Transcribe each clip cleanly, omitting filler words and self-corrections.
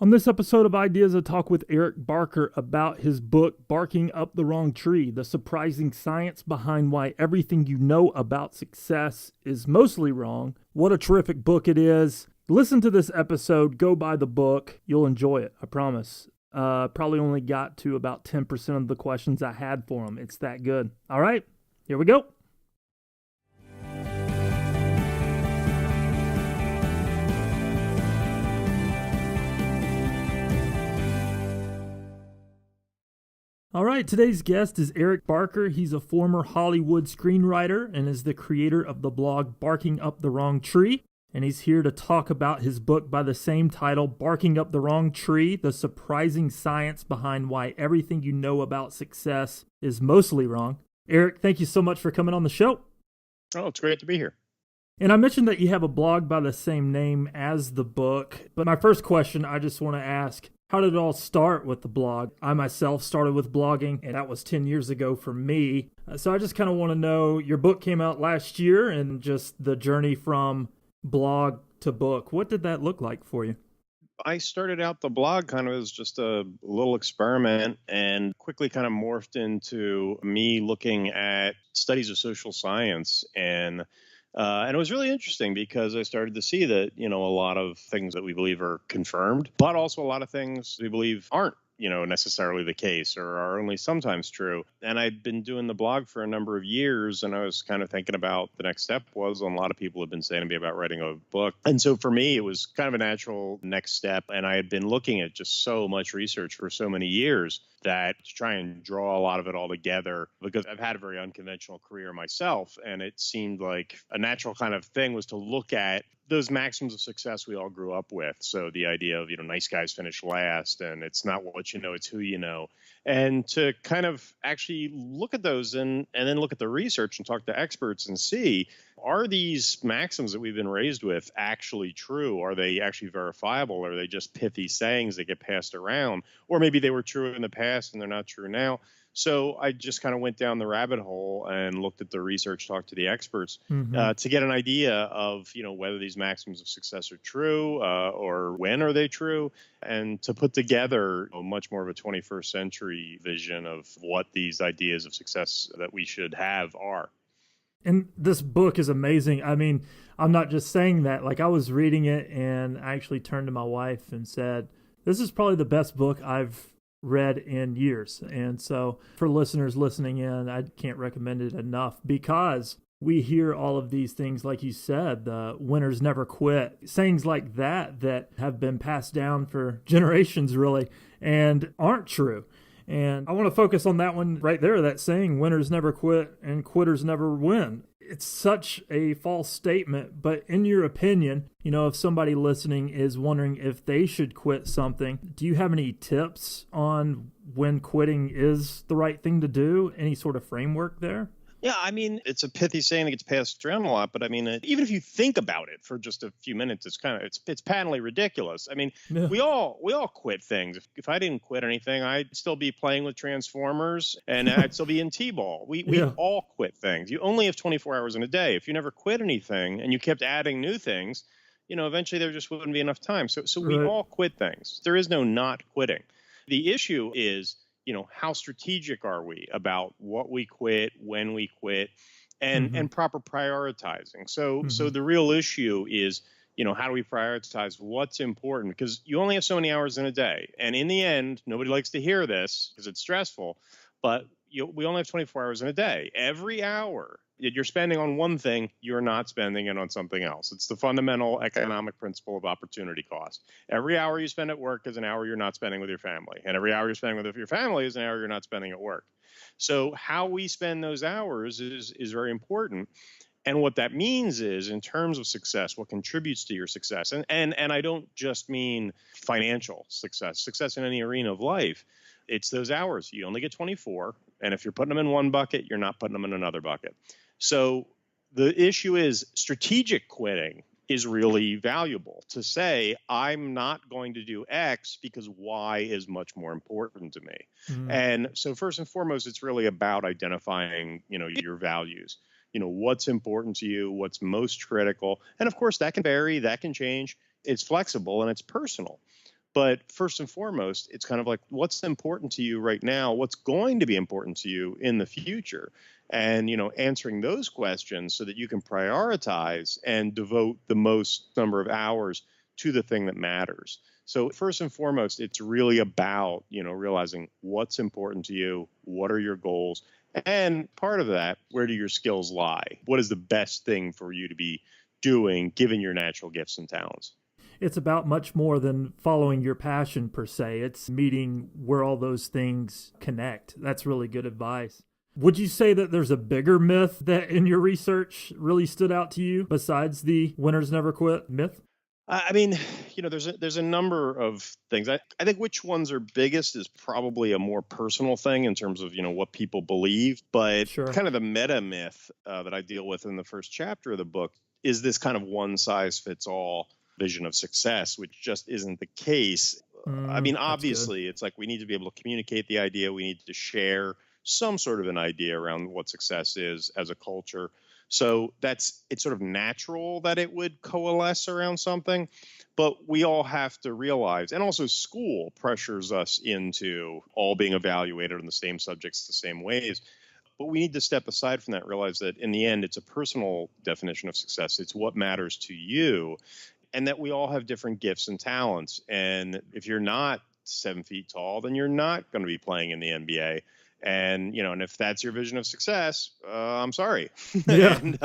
On this episode of Ideas, I talk with Eric Barker about his book, Barking Up the Wrong Tree, the surprising science behind why everything you know about success is mostly wrong. What a terrific book it is. Listen to this episode, go buy the book. You'll enjoy it, I promise. Probably only got to about 10% of the questions I had for him. It's that good. All right, here we go. All right, today's guest is Eric Barker. He's a former Hollywood screenwriter and is the creator of the blog Barking Up the Wrong Tree. And he's here to talk about his book by the same title, Barking Up the Wrong Tree, the surprising science behind why everything you know about success is mostly wrong. Eric, thank you so much for coming on the show. Oh, it's great to be here. And I mentioned that you have a blog by the same name as the book. But my first question, I just want to ask, how did it all start with the blog? I myself started with blogging, and that was 10 years ago for me. So I just kind of want to know, your book came out last year, and just the journey from blog to book. What did that look like for you? I started out the blog kind of as just a little experiment and quickly kind of morphed into me looking at studies of social science. And it was really interesting because I started to see that, a lot of things that we believe are confirmed, but also a lot of things we believe aren't, necessarily the case or are only sometimes true. And I'd been doing the blog for a number of years, and I was kind of thinking about the next step was, and a lot of people have been saying to me about writing a book. And so for me, it was kind of a natural next step. And I had been looking at just so much research for so many years that to try and draw a lot of it all together, because I've had a very unconventional career myself. And it seemed like a natural kind of thing was to look at those maxims of success we all grew up with. So the idea of, nice guys finish last, and it's not what you know, it's who you know. And to kind of actually look at those and then look at the research and talk to experts and see, are these maxims that we've been raised with actually true? Are they actually verifiable? Are they just pithy sayings that get passed around? Or maybe they were true in the past and they're not true now. So I just kind of went down the rabbit hole and looked at the research, talked to the experts to get an idea of, whether these maxims of success are true or when are they true, and to put together much more of a 21st century vision of what these ideas of success that we should have are. And this book is amazing. I mean, I'm not just saying that. Like, I was reading it and I actually turned to my wife and said, this is probably the best book I've read in years. And so for listeners listening in, I can't recommend it enough, because we hear all of these things, like you said, the winners never quit, sayings like that have been passed down for generations really and aren't true. And I want to focus on that one right there, that saying, winners never quit and quitters never win. It's such a false statement, but in your opinion, if somebody listening is wondering if they should quit something, do you have any tips on when quitting is the right thing to do? Any sort of framework there? Yeah, I mean, it's a pithy saying that gets passed around a lot, but I mean, even if you think about it for just a few minutes, it's patently ridiculous. I mean, yeah. we all quit things. If I didn't quit anything, I'd still be playing with Transformers and I'd still be in T-ball. We all quit things. You only have 24 hours in a day. If you never quit anything and you kept adding new things, eventually there just wouldn't be enough time. So we all quit things. There is no not quitting. The issue is, how strategic are we about what we quit, when we quit, and proper prioritizing. So the real issue is, how do we prioritize what's important? Because you only have so many hours in a day. And in the end, nobody likes to hear this because it's stressful, but we only have 24 hours in a day. Every hour that you're spending on one thing, you're not spending it on something else. It's the fundamental economic principle of opportunity cost. Every hour you spend at work is an hour you're not spending with your family. And every hour you're spending with your family is an hour you're not spending at work. So how we spend those hours is very important. And what that means is, in terms of success, what contributes to your success, and I don't just mean financial success in any arena of life, it's those hours. You only get 24, and if you're putting them in one bucket, you're not putting them in another bucket. So the issue is strategic quitting is really valuable, to say, I'm not going to do X because Y is much more important to me. And so first and foremost, it's really about identifying, your values. What's important to you, what's most critical. And of course, that can vary, that can change. It's flexible and it's personal. But first and foremost, it's kind of like what's important to you right now, what's going to be important to you in the future. And, answering those questions so that you can prioritize and devote the most number of hours to the thing that matters. So first and foremost, it's really about, realizing what's important to you, what are your goals, and part of that, where do your skills lie? What is the best thing for you to be doing given your natural gifts and talents? It's about much more than following your passion per se. It's meeting where all those things connect. That's really good advice. Would you say that there's a bigger myth that in your research really stood out to you besides the winners never quit myth? I mean, there's a number of things. I think which ones are biggest is probably a more personal thing in terms of what people believe. But Sure. kind of the meta myth that I deal with in the first chapter of the book is this kind of one size fits all vision of success, which just isn't the case. I mean, That's good. obviously, it's like we need to be able to communicate the idea. We need to share some sort of an idea around what success is as a culture. So it's sort of natural that it would coalesce around something, but we all have to realize, and also school pressures us into all being evaluated on the same subjects the same ways. But we need to step aside from that, realize that in the end, it's a personal definition of success. It's what matters to you, and that we all have different gifts and talents. And if you're not 7 feet tall, then you're not going to be playing in the NBA. And if that's your vision of success, I'm sorry. Yeah. And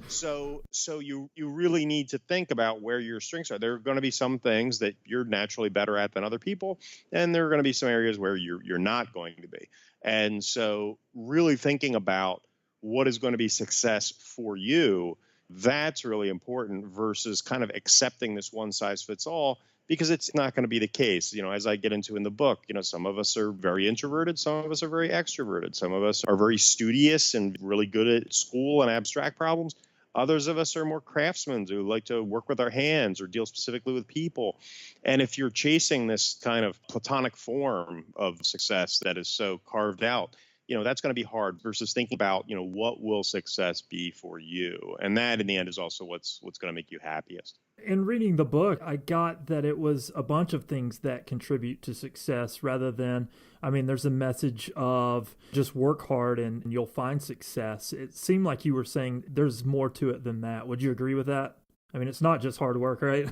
so you really need to think about where your strengths are. There are going to be some things that you're naturally better at than other people, and there are going to be some areas where you're not going to be. And so really thinking about what is going to be success for you, that's really important versus kind of accepting this one size fits all, because it's not going to be the case. As I get into in the book, some of us are very introverted, some of us are very extroverted, some of us are very studious and really good at school and abstract problems. Others of us are more craftsmen who like to work with our hands or deal specifically with people. And if you're chasing this kind of platonic form of success that is so carved out, that's going to be hard versus thinking about, what will success be for you? And that in the end is also what's going to make you happiest. In reading the book, I got that it was a bunch of things that contribute to success rather than, there's a message of just work hard and you'll find success. It seemed like you were saying there's more to it than that. Would you agree with that? It's not just hard work, right?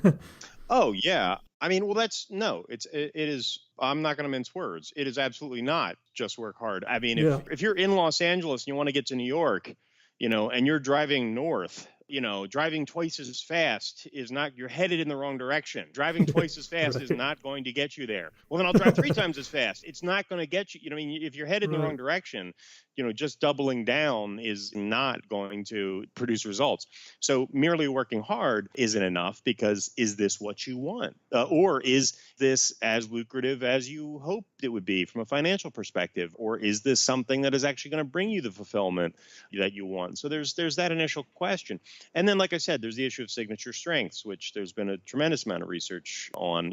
Oh, yeah. Well, it is. I'm not going to mince words. It is absolutely not just work hard. Yeah. If you're in Los Angeles and you want to get to New York, and you're driving north, driving twice as fast is not, you're headed in the wrong direction. Driving twice as fast Right. is not going to get you there. Well, then I'll drive 3 times as fast. It's not going to get you. If you're headed in the Right. wrong direction, just doubling down is not going to produce results. So merely working hard isn't enough, because is this what you want? Or is this as lucrative as you hoped it would be from a financial perspective? Or is this something that is actually going to bring you the fulfillment that you want? So there's that initial question. And then, like I said, there's the issue of signature strengths, which there's been a tremendous amount of research on,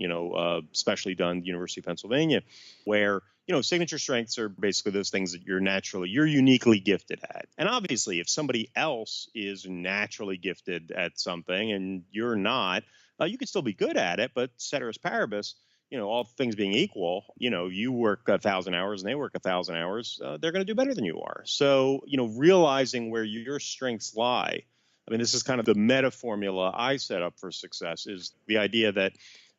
especially done at the University of Pennsylvania, where signature strengths are basically those things that you're uniquely gifted at. And obviously, if somebody else is naturally gifted at something and you're not, you could still be good at it, but ceteris paribus, all things being equal, you work 1,000 hours and they work 1,000 hours, they're going to do better than you are. So, realizing where your strengths lie. This is kind of the meta formula I set up for success, is the idea that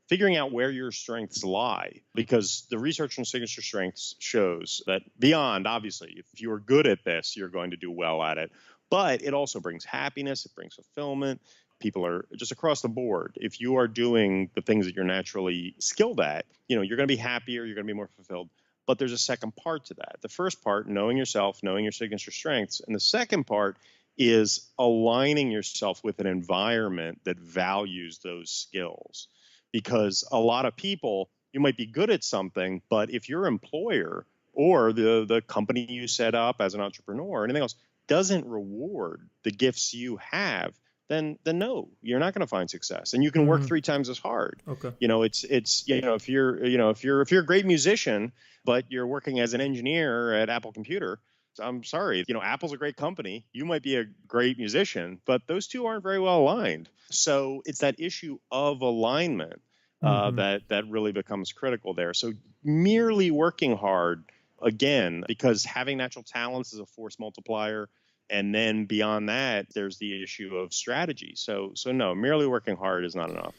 figuring out where your strengths lie, because the research on signature strengths shows that beyond, obviously, if you are good at this, you're going to do well at it. But it also brings happiness, it brings fulfillment. People are just across the board. If you are doing the things that you're naturally skilled at, you're going to be happier, you're going to be more fulfilled. But there's a second part to that. The first part, knowing yourself, knowing your signature strengths. And the second part is aligning yourself with an environment that values those skills. Because a lot of people, you might be good at something, but if your employer or the company you set up as an entrepreneur or anything else doesn't reward the gifts you have, then no, you're not going to find success. And you can work 3 times as hard. Okay. If you're a great musician, but you're working as an engineer at Apple Computer, I'm sorry, Apple's a great company. You might be a great musician, but those two aren't very well aligned. So it's that issue of alignment that really becomes critical there. So merely working hard, again, because having natural talents is a force multiplier. And then beyond that, there's the issue of strategy. So no, merely working hard is not enough.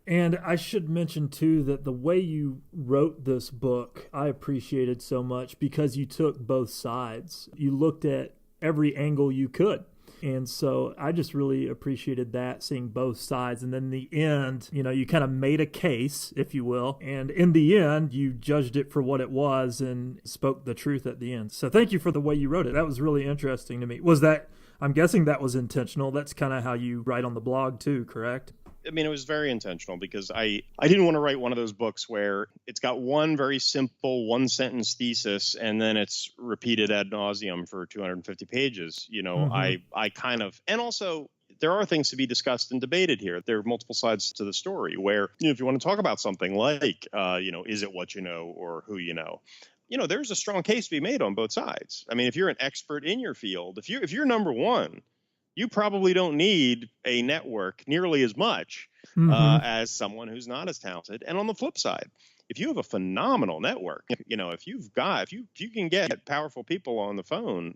And I should mention too that the way you wrote this book, I appreciated so much because you took both sides. You looked at every angle you could. And so I just really appreciated that, seeing both sides. And then the end, you kind of made a case, if you will. And in the end, you judged it for what it was and spoke the truth at the end. So thank you for the way you wrote it. That was really interesting to me. I'm guessing that was intentional. That's kind of how you write on the blog too, correct? I mean, it was very intentional because I didn't want to write one of those books where it's got one very simple one sentence thesis and then it's repeated ad nauseum for 250 pages. I kind of, and also there are things to be discussed and debated here. There are multiple sides to the story where, if you want to talk about something like, is it what you know or who you know? There's a strong case to be made on both sides. I mean, if you're an expert in your field, if you're number one, you probably don't need a network nearly as much as someone who's not as talented. And on the flip side, if you have a phenomenal network, if you can get powerful people on the phone,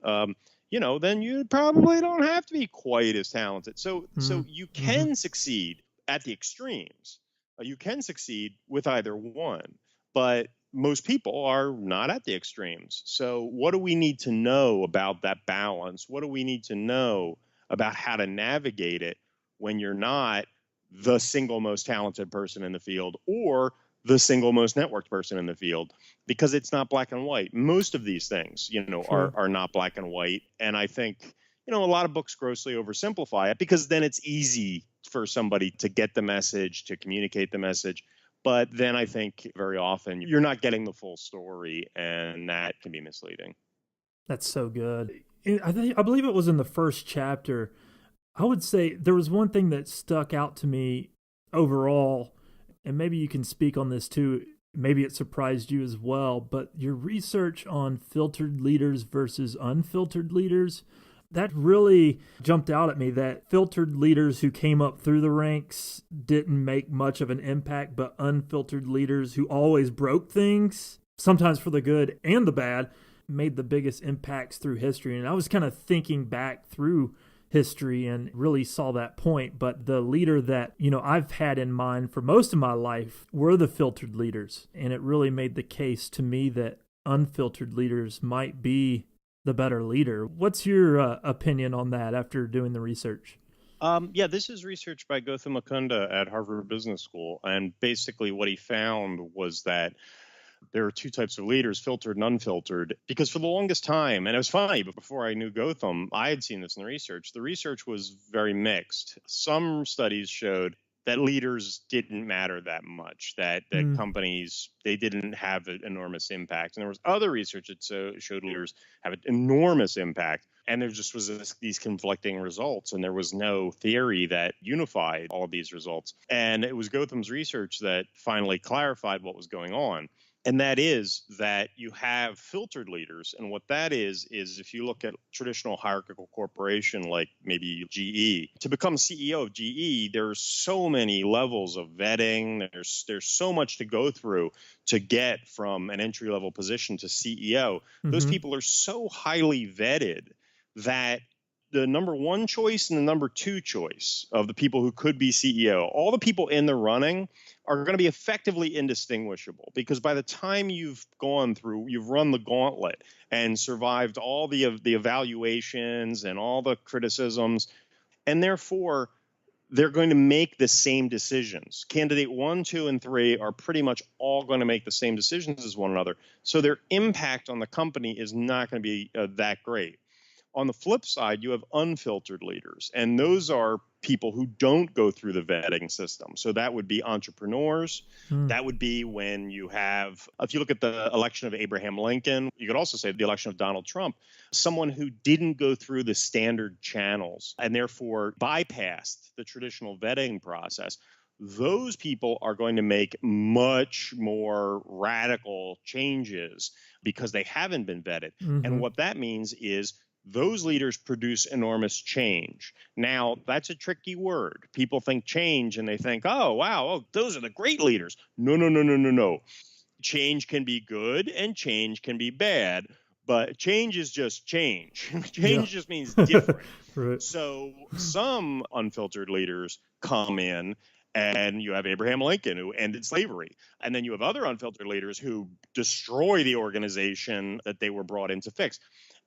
then you probably don't have to be quite as talented. So you can succeed at the extremes. You can succeed with either one, but most people are not at the extremes. So what do we need to know about that balance? What do we need to know about how to navigate it when you're not the single most talented person in the field or the single most networked person in the field? Because it's not black and white. Most of these things, are not black and white. And I think, a lot of books grossly oversimplify it because then it's easy for somebody to get the message, to communicate the message. But then I think very often you're not getting the full story, and that can be misleading. That's so good. I believe it was in the first chapter. I would say there was one thing that stuck out to me overall, and maybe you can speak on this too. Maybe it surprised you as well, but your research on filtered leaders versus unfiltered leaders, that really jumped out at me, that filtered leaders who came up through the ranks didn't make much of an impact, but unfiltered leaders who always broke things, sometimes for the good and the bad, made the biggest impacts through history. And I was kind of thinking back through history and really saw that point. But the leader that, I've had in mind for most of my life were the filtered leaders. And it really made the case to me that unfiltered leaders might be the better leader. What's your opinion on that after doing the research? This is research by Gautam Mukunda at Harvard Business School. And basically what he found was that there are two types of leaders, filtered and unfiltered, because for the longest time, and it was funny, but before I knew Gautam, I had seen this in the research. The research was very mixed. Some studies showed that leaders didn't matter that much, that companies, they didn't have an enormous impact. And there was other research that showed leaders have an enormous impact. And there just was these conflicting results, and there was no theory that unified all of these results. And it was Gautam's research that finally clarified what was going on. And that is that you have filtered leaders. And what that is if you look at traditional hierarchical corporation like maybe GE, to become CEO of GE, there's so many levels of vetting. There's so much to go through to get from an entry-level position to CEO. Those people are so highly vetted that the number one choice and the number two choice of the people who could be CEO, all the people in the running are going to be effectively indistinguishable, because by the time you've run the gauntlet and survived all the evaluations and all the criticisms, and therefore they're going to make the same decisions. Candidate 1, 2, and 3 are pretty much all going to make the same decisions as one another. So their impact on the company is not going to be that great. On the flip side, you have unfiltered leaders, and those are people who don't go through the vetting system. So that would be entrepreneurs. That would be when you have, if you look at the election of Abraham Lincoln, you could also say the election of Donald Trump, someone who didn't go through the standard channels and therefore bypassed the traditional vetting process. Those people are going to make much more radical changes because they haven't been vetted. And what that means is those leaders produce enormous change. Now, that's a tricky word. People think change and they think, oh, wow, oh, those are the great leaders. No, no, no, no, no, no. Change can be good and change can be bad, but change is just change. Change just means different. Right. So some unfiltered leaders come in, and you have Abraham Lincoln, who ended slavery. And then you have other unfiltered leaders who destroy the organization that they were brought in to fix.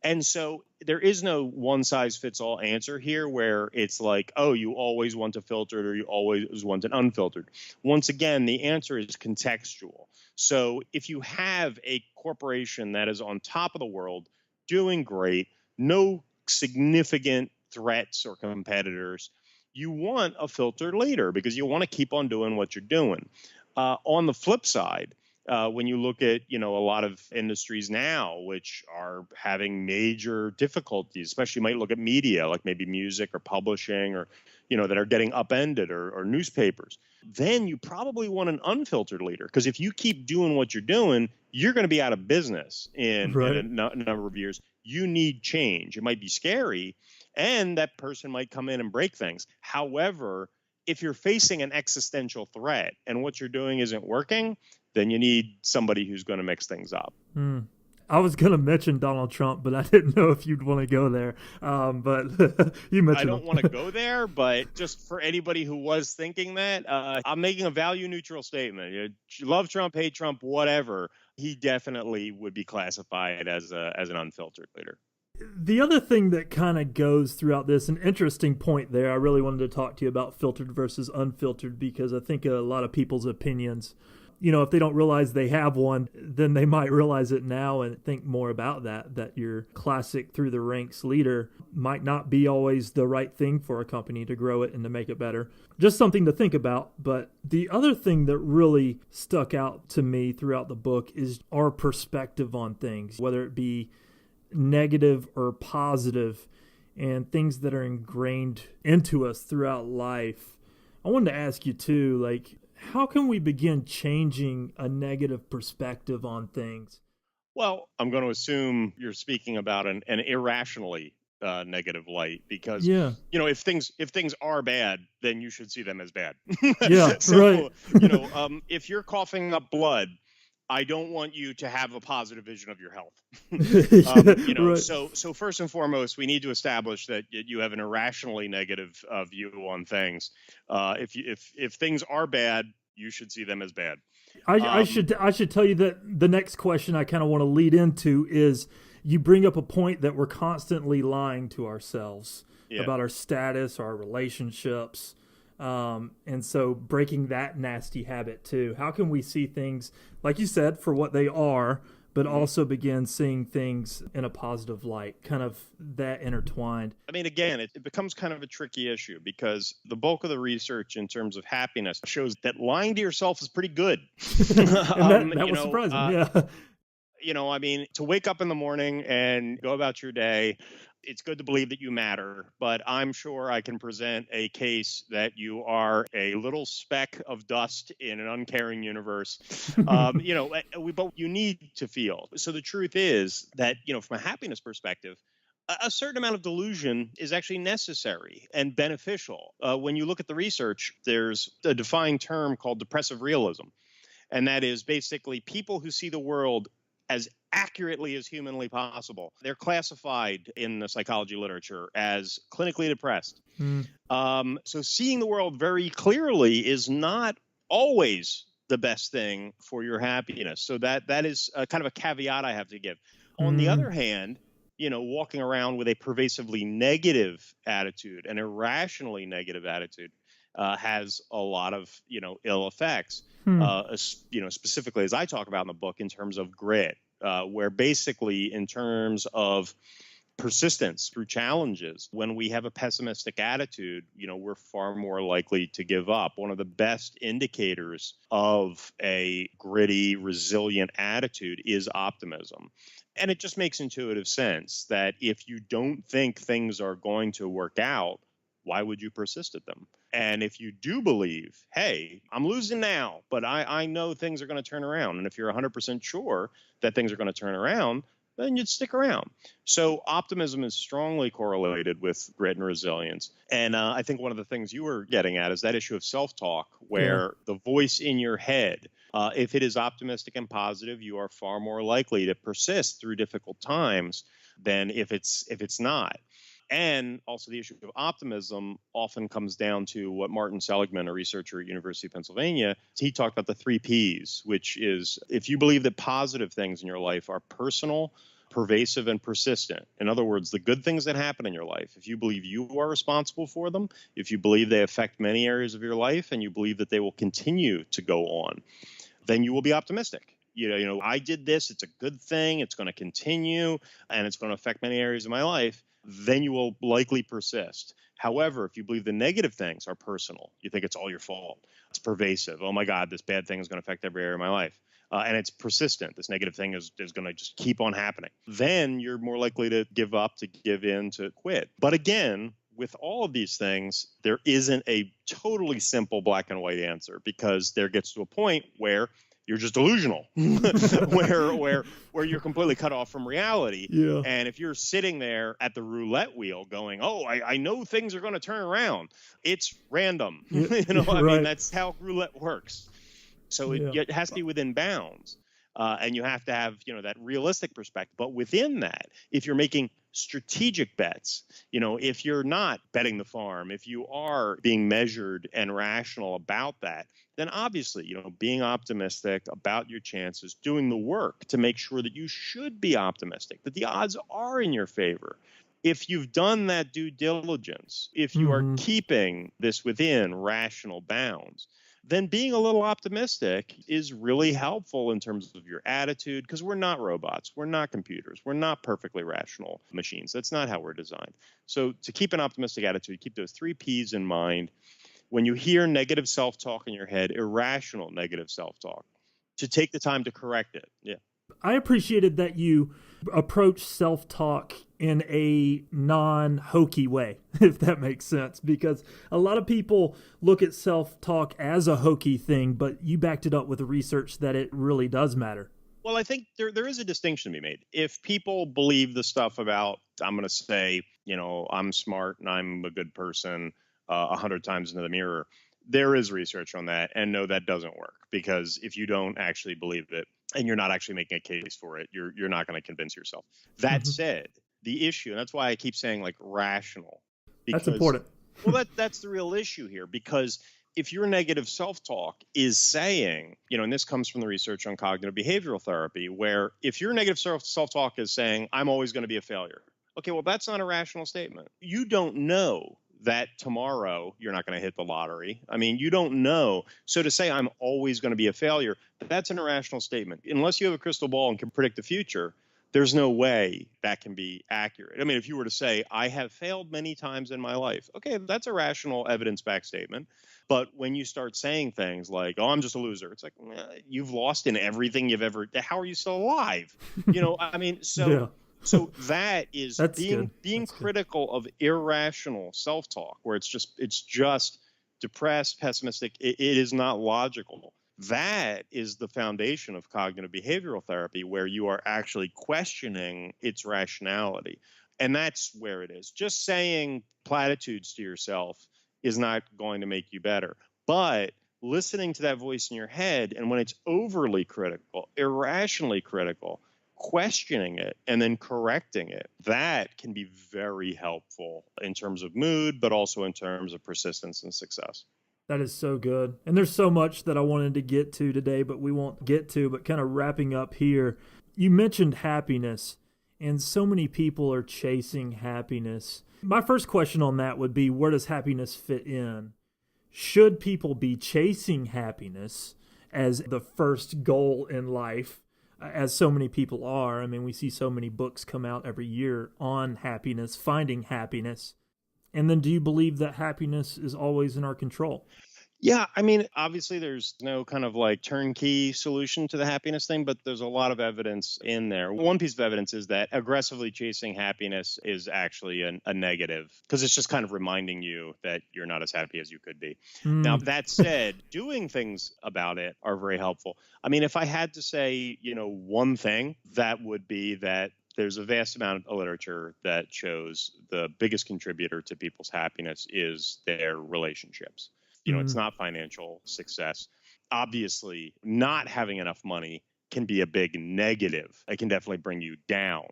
And so there is no one size fits all answer here where it's like, oh, you always want a filtered or you always want an unfiltered. Once again, the answer is contextual. So if you have a corporation that is on top of the world, doing great, no significant threats or competitors, you want a filtered leader because you want to keep on doing what you're doing. On the flip side, when you look at, a lot of industries now which are having major difficulties, especially you might look at media like maybe music or publishing or, that are getting upended or newspapers, then you probably want an unfiltered leader because if you keep doing what you're doing, you're going to be out of business in a number of years. You need change. It might be scary, and that person might come in and break things. However, if you're facing an existential threat and what you're doing isn't working, then you need somebody who's going to mix things up. I was going to mention Donald Trump, but I didn't know if you'd want to go there. But you mentioned I don't want to go there, but just for anybody who was thinking that, I'm making a value neutral statement. You love Trump, hate Trump, whatever. He definitely would be classified as an unfiltered leader. The other thing that kind of goes throughout this, an interesting point there, I really wanted to talk to you about filtered versus unfiltered because I think a lot of people's opinions, if they don't realize they have one, then they might realize it now and think more about that your classic through the ranks leader might not be always the right thing for a company to grow it and to make it better. Just something to think about. But the other thing that really stuck out to me throughout the book is our perspective on things, whether it be negative or positive, and things that are ingrained into us throughout life. I wanted to ask you too, how can we begin changing a negative perspective on things? Well, I'm going to assume you're speaking about an irrationally negative light because, if things are bad, then you should see them as bad. Yeah, so, right. If you're coughing up blood, I don't want you to have a positive vision of your health. Right. So first and foremost, we need to establish that you have an irrationally negative view on things. If things are bad, you should see them as bad. I should tell you that the next question I kind of want to lead into is you bring up a point that we're constantly lying to ourselves about our status, our relationships. And so breaking that nasty habit too. How can we see things, like you said, for what they are, but also begin seeing things in a positive light, kind of that intertwined? I mean, again, it becomes kind of a tricky issue because the bulk of the research in terms of happiness shows that lying to yourself is pretty good. that was surprising. I mean, to wake up in the morning and go about your day, it's good to believe that you matter, but I'm sure I can present a case that you are a little speck of dust in an uncaring universe. But you need to feel. So the truth is that, from a happiness perspective, a certain amount of delusion is actually necessary and beneficial. When you look at the research, there's a defined term called depressive realism. And that is basically people who see the world as accurately as humanly possible. They're classified in the psychology literature as clinically depressed. So seeing the world very clearly is not always the best thing for your happiness. So that is kind of a caveat I have to give. On the other hand, walking around with a pervasively negative attitude, an irrationally negative attitude, has a lot of, ill effects, specifically as I talk about in the book in terms of grit, where basically in terms of persistence through challenges, when we have a pessimistic attitude, we're far more likely to give up. One of the best indicators of a gritty, resilient attitude is optimism. And it just makes intuitive sense that if you don't think things are going to work out, why would you persist at them? And if you do believe, hey, I'm losing now, but I know things are going to turn around. And if you're 100% sure that things are going to turn around, then you'd stick around. So optimism is strongly correlated with grit and resilience. And I think one of the things you were getting at is that issue of self-talk, where the voice in your head, if it is optimistic and positive, you are far more likely to persist through difficult times than if it's not. And also the issue of optimism often comes down to what Martin Seligman, a researcher at University of Pennsylvania, he talked about the 3 Ps, which is if you believe that positive things in your life are personal, pervasive, and persistent. In other words, the good things that happen in your life, if you believe you are responsible for them, if you believe they affect many areas of your life, and you believe that they will continue to go on, then you will be optimistic. I did this, it's a good thing, it's going to continue, and it's going to affect many areas of my life, then you will likely persist. However, if you believe the negative things are personal, you think it's all your fault, it's pervasive, oh my God, this bad thing is going to affect every area of my life, and it's persistent, this negative thing is going to just keep on happening, then you're more likely to give up, to give in, to quit. But again, with all of these things, there isn't a totally simple black and white answer, because there gets to a point where you're just delusional, where you're completely cut off from reality. Yeah. And if you're sitting there at the roulette wheel going, oh, I know things are going to turn around, it's random. I mean, that's how roulette works. So it has to be within bounds. And you have to have, that realistic perspective. But within that, if you're making strategic bets, if you're not betting the farm, if you are being measured and rational about that, then obviously, being optimistic about your chances, doing the work to make sure that you should be optimistic, that the odds are in your favor. If you've done that due diligence, if you are keeping this within rational bounds, then being a little optimistic is really helpful in terms of your attitude, because we're not robots, we're not computers, we're not perfectly rational machines. That's not how we're designed. So to keep an optimistic attitude, keep those 3 Ps in mind. When you hear negative self-talk in your head, irrational negative self-talk, to take the time to correct it. Yeah. I appreciated that you approach self-talk in a non-hokey way, if that makes sense, because a lot of people look at self-talk as a hokey thing, but you backed it up with the research that it really does matter. Well, I think there is a distinction to be made. If people believe the stuff about, I'm going to say, I'm smart and I'm a good person 100 times into the mirror, there is research on that, and no, that doesn't work, because if you don't actually believe it and you're not actually making a case for it, you're not going to convince yourself. That said, the issue, and that's why I keep saying rational. Because, that's important. Well, that's the real issue here, because if your negative self-talk is saying, and this comes from the research on cognitive behavioral therapy, where if your negative self-talk is saying, I'm always going to be a failure. Okay, well, that's not a rational statement. You don't know that tomorrow you're not going to hit the lottery. I mean, you don't know. So to say I'm always going to be a failure, that's an irrational statement. Unless you have a crystal ball and can predict the future, there's no way that can be accurate. I mean, if you were to say, I have failed many times in my life, okay, that's a rational evidence-backed statement. But when you start saying things like, oh, I'm just a loser, it's like, you've lost in everything you've ever, how are you still alive? I mean, so... Yeah. So that is being critical of irrational self-talk, where it's just depressed, pessimistic. It is not logical. That is the foundation of cognitive behavioral therapy, where you are actually questioning its rationality. And that's where it is. Just saying platitudes to yourself is not going to make you better. But listening to that voice in your head, and when it's overly critical, irrationally critical, questioning it and then correcting it, that can be very helpful in terms of mood, but also in terms of persistence and success. That is so good. And there's so much that I wanted to get to today, but we won't get to. But kind of wrapping up here, you mentioned happiness, and so many people are chasing happiness. My first question on that would be, where does happiness fit in? Should people be chasing happiness as the first goal in life, as so many people are? I mean, we see so many books come out every year on happiness, finding happiness. And then do you believe that happiness is always in our control? Yeah, I mean, obviously there's no kind of turnkey solution to the happiness thing, but there's a lot of evidence in there. One piece of evidence is that aggressively chasing happiness is actually a negative, because it's just kind of reminding you that you're not as happy as you could be. Now, that said, doing things about it are very helpful. I mean, if I had to say, one thing, that would be that there's a vast amount of literature that shows the biggest contributor to people's happiness is their relationships. It's not financial success. Obviously, not having enough money can be a big negative. It can definitely bring you down.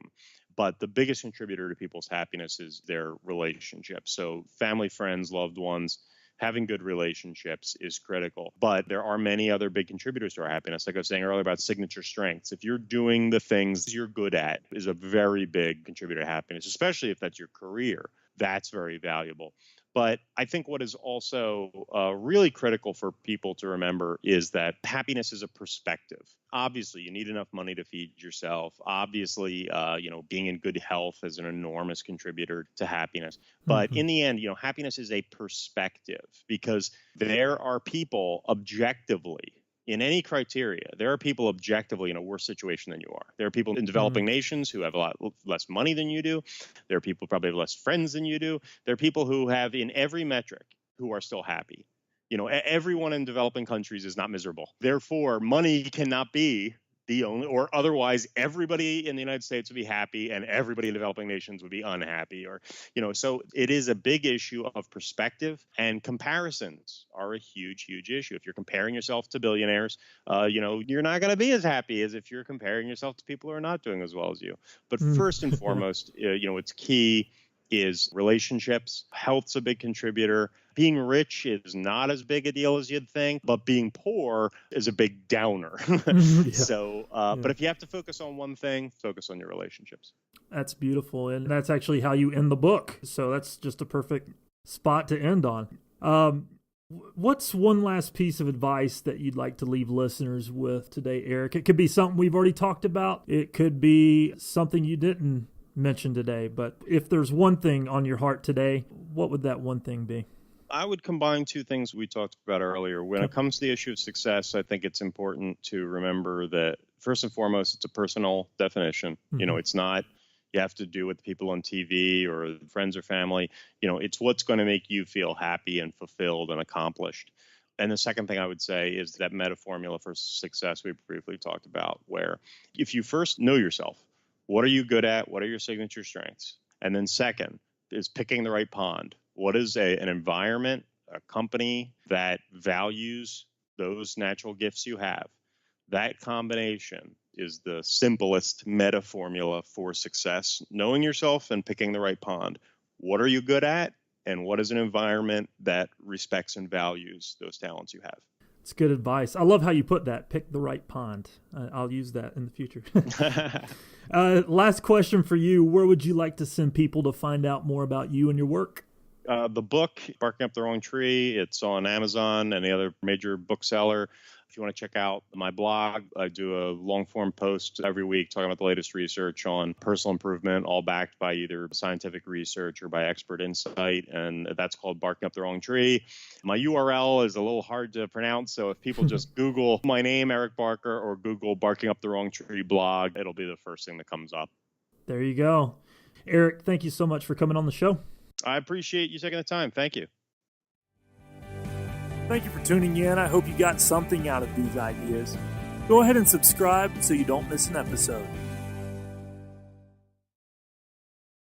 But the biggest contributor to people's happiness is their relationships. So family, friends, loved ones, having good relationships is critical. But there are many other big contributors to our happiness. Like I was saying earlier about signature strengths. If you're doing the things you're good at, is a very big contributor to happiness, especially if that's your career. That's very valuable. But I think what is also really critical for people to remember is that happiness is a perspective. Obviously, you need enough money to feed yourself. Obviously, being in good health is an enormous contributor to happiness. But in the end, happiness is a perspective, because there are people objectively, in any criteria, there are people objectively in a worse situation than you are. There are people in developing nations who have a lot less money than you do. There are people who probably have less friends than you do. There are people who have, in every metric, who are still happy. Everyone in developing countries is not miserable. Therefore, money cannot be the only, or otherwise everybody in the United States would be happy and everybody in developing nations would be unhappy. So it is a big issue of perspective, and comparisons are a huge, huge issue. If you're comparing yourself to billionaires, you're not going to be as happy as if you're comparing yourself to people who are not doing as well as you. But first and foremost, it's key is relationships. Health's a big contributor. Being rich is not as big a deal as you'd think, but being poor is a big downer. So, but if you have to focus on one thing, focus on your relationships. That's beautiful. And that's actually how you end the book. So that's just a perfect spot to end on. What's one last piece of advice that you'd like to leave listeners with today, Eric? It could be something we've already talked about. It could be something you didn't mention today. But if there's one thing on your heart today, what would that one thing be? I would combine two things we talked about earlier. When it comes to the issue of success, I think it's important to remember that first and foremost, it's a personal definition. It's not you have to do with people on TV or friends or family. It's what's going to make you feel happy and fulfilled and accomplished. And the second thing I would say is that meta formula for success we briefly talked about, where if you first know yourself, what are you good at? What are your signature strengths? And then second is picking the right pond. What is an environment, a company that values those natural gifts you have? That combination is the simplest meta formula for success. Knowing yourself and picking the right pond. What are you good at? And what is an environment that respects and values those talents you have? It's good advice. I love how you put that. Pick the right pond. I'll use that in the future. Last question for you. Where would you like to send people to find out more about you and your work? The book, Barking Up the Wrong Tree, it's on Amazon and the other major bookseller. If you want to check out my blog, I do a long-form post every week talking about the latest research on personal improvement, all backed by either scientific research or by expert insight, and that's called Barking Up the Wrong Tree. My URL is a little hard to pronounce, so if people just Google my name, Eric Barker, or Google Barking Up the Wrong Tree blog, it'll be the first thing that comes up. There you go. Eric, thank you so much for coming on the show. I appreciate you taking the time. Thank you. Thank you for tuning in. I hope you got something out of these ideas. Go ahead and subscribe so you don't miss an episode.